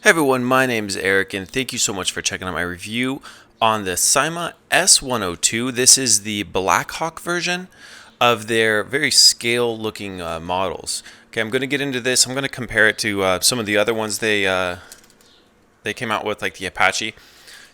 Hey everyone, my name is Eric, and thank you so much for checking out my review on the Syma S102. This is the Blackhawk version of their very scale-looking models. Okay, I'm going to get into this. I'm going to compare it to some of the other ones they came out with, like the Apache.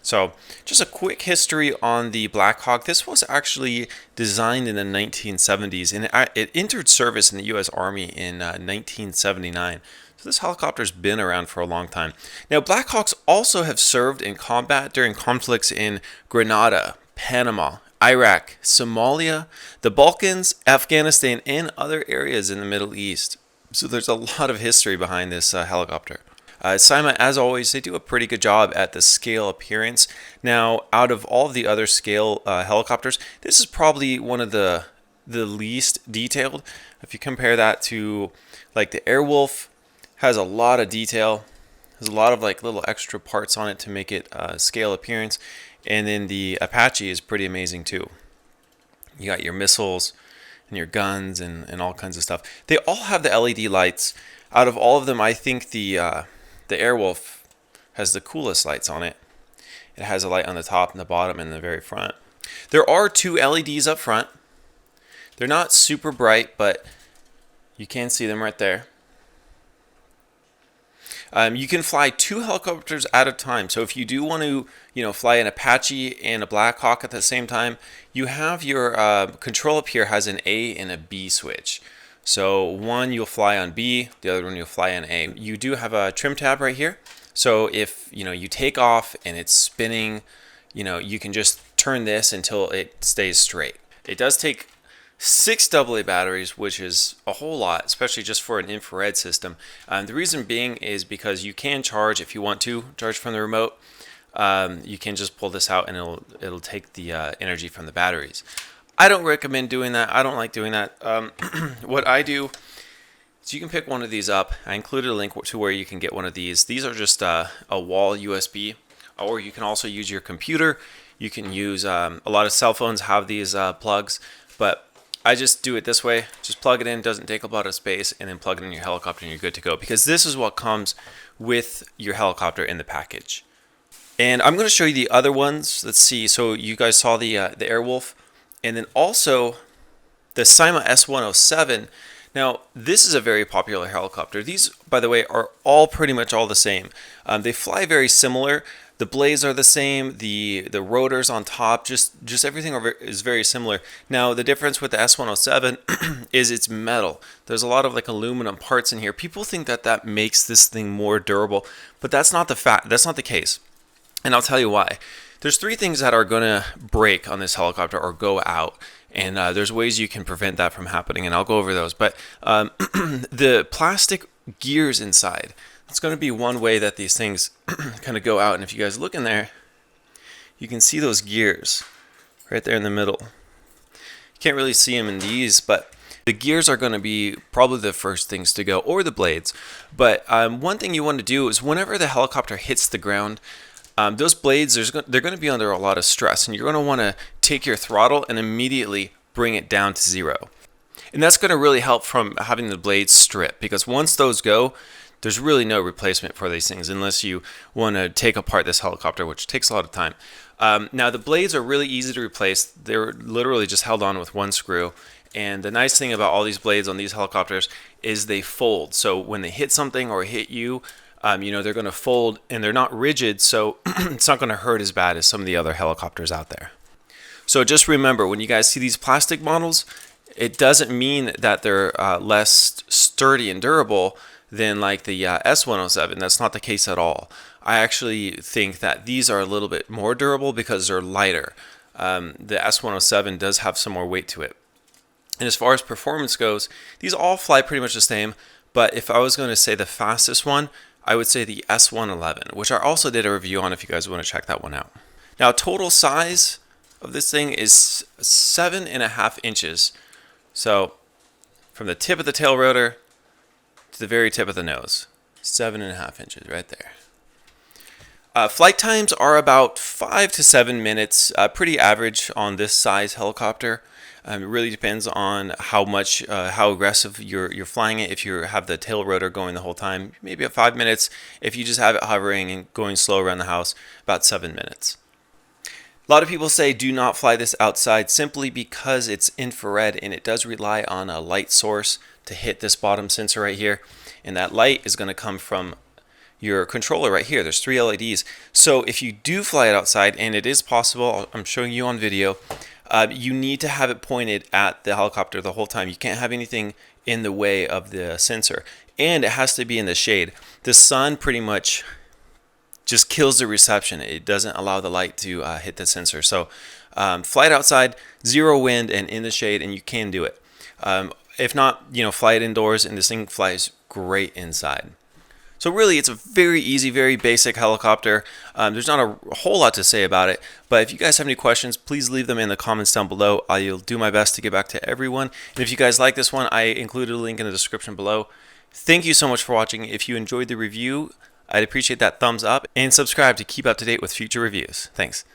So, just a quick history on the Blackhawk. This was actually designed in the 1970s, and it entered service in the U.S. Army in 1979. So this helicopter's been around for a long time. Now, Blackhawks also have served in combat during conflicts in Grenada, Panama, Iraq, Somalia, the Balkans, Afghanistan, and other areas in the Middle East. So there's a lot of history behind this helicopter. Syma, as always, they do a pretty good job at the scale appearance. Now, out of all of the other scale helicopters, this is probably one of the least detailed. If you compare that to like the Airwolf, has a lot of detail, has a lot of like little extra parts on it to make it scale appearance, and then the Apache is pretty amazing too. You got your missiles and your guns and all kinds of stuff. They all have the LED lights. Out of all of them, I think the Airwolf has the coolest lights on it. It has a light on the top and the bottom and the very front. There are two LEDs up front. They're not super bright, but you can see them right there. You can fly two helicopters at a time. So if you do want to, fly an Apache and a Blackhawk at the same time, you have your control up here has an A and a B switch. So one you'll fly on B, the other one you'll fly on A. You do have a trim tab right here. So if you take off and it's spinning, you can just turn this until it stays straight. It does take 6 AA batteries, which is a whole lot, especially just for an infrared system. The reason being is because you can charge if you want to charge from the remote. You can just pull this out and it'll take the energy from the batteries. I don't recommend doing that. I don't like doing that. What I do is you can pick one of these up. I included a link to where you can get one of these. These are just a wall USB, or you can also use your computer. You can use a lot of cell phones have these plugs, but I just do it this way. Just plug it in, doesn't take up a lot of space, and then plug it in your helicopter and you're good to go, because this is what comes with your helicopter in the package. And I'm going to show you the other ones. Let's see. So you guys saw the Airwolf, and then also the Syma S107. Now, this is a very popular helicopter. These, by the way, are all pretty much all the same. They fly very similar. The blades are the same. The rotors on top, just everything is very similar. Now, the difference with the S107 is it's metal. There's a lot of like aluminum parts in here. People think that makes this thing more durable, but that's not the case. And I'll tell you why. There's 3 things that are going to break on this helicopter or go out. And there's ways you can prevent that from happening, and I'll go over those. But the plastic gears inside, that's going to be one way that these things kind of go out. And if you guys look in there, you can see those gears right there in the middle. You can't really see them in these, but the gears are going to be probably the first things to go, or the blades. But one thing you want to do is whenever the helicopter hits the ground, those blades, they're going to be under a lot of stress, and you're going to want to take your throttle and immediately bring it down to 0. And that's going to really help from having the blades strip, because once those go, there's really no replacement for these things unless you want to take apart this helicopter, which takes a lot of time. Now, the blades are really easy to replace. They're literally just held on with one screw. And the nice thing about all these blades on these helicopters is they fold. So when they hit something or hit you, they're going to fold, and they're not rigid, so it's not going to hurt as bad as some of the other helicopters out there. So just remember, when you guys see these plastic models, it doesn't mean that they're less sturdy and durable than like the S107. That's not the case at all. I actually think that these are a little bit more durable because they're lighter. The S107 does have some more weight to it. And as far as performance goes, these all fly pretty much the same, but if I was going to say the fastest one, I would say the S111, which I also did a review on if you guys want to check that one out. Now, total size of this thing is 7.5 inches. So, from the tip of the tail rotor to the very tip of the nose, 7.5 inches right there. Flight times are about 5 to 7 minutes, pretty average on this size helicopter. It really depends on how aggressive you're flying it. If you have the tail rotor going the whole time, maybe at 5 minutes. If you just have it hovering and going slow around the house, about 7 minutes. A lot of people say do not fly this outside simply because it's infrared and it does rely on a light source to hit this bottom sensor right here. And that light is going to come from your controller right here. There's 3 LEDs. So if you do fly it outside, and it is possible, I'm showing you on video, you need to have it pointed at the helicopter the whole time. You can't have anything in the way of the sensor. And it has to be in the shade. The sun pretty much just kills the reception. It doesn't allow the light to hit the sensor. So fly it outside, 0 wind, and in the shade, and you can do it. If not, fly it indoors, and this thing flies great inside. So really, it's a very easy, very basic helicopter. There's not a whole lot to say about it, but if you guys have any questions, please leave them in the comments down below. I'll do my best to get back to everyone. And if you guys like this one, I included a link in the description below. Thank you so much for watching. If you enjoyed the review, I'd appreciate that thumbs up, and subscribe to keep up to date with future reviews. Thanks.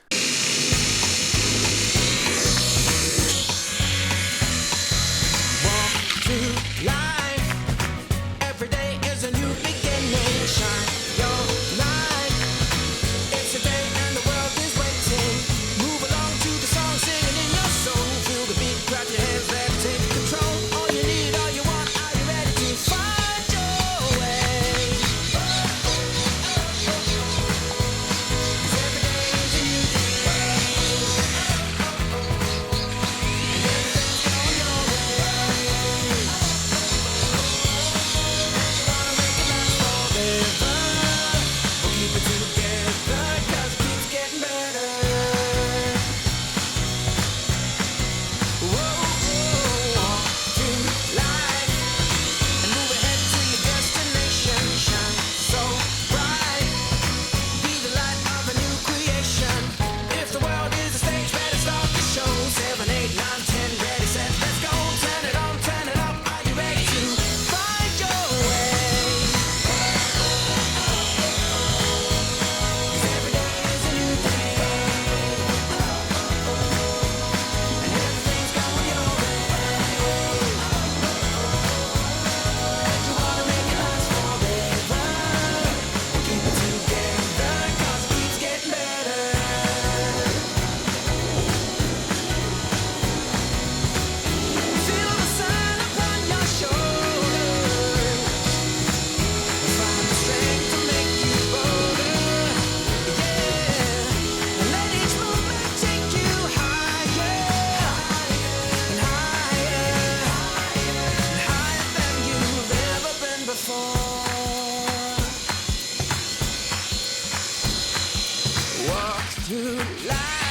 To life.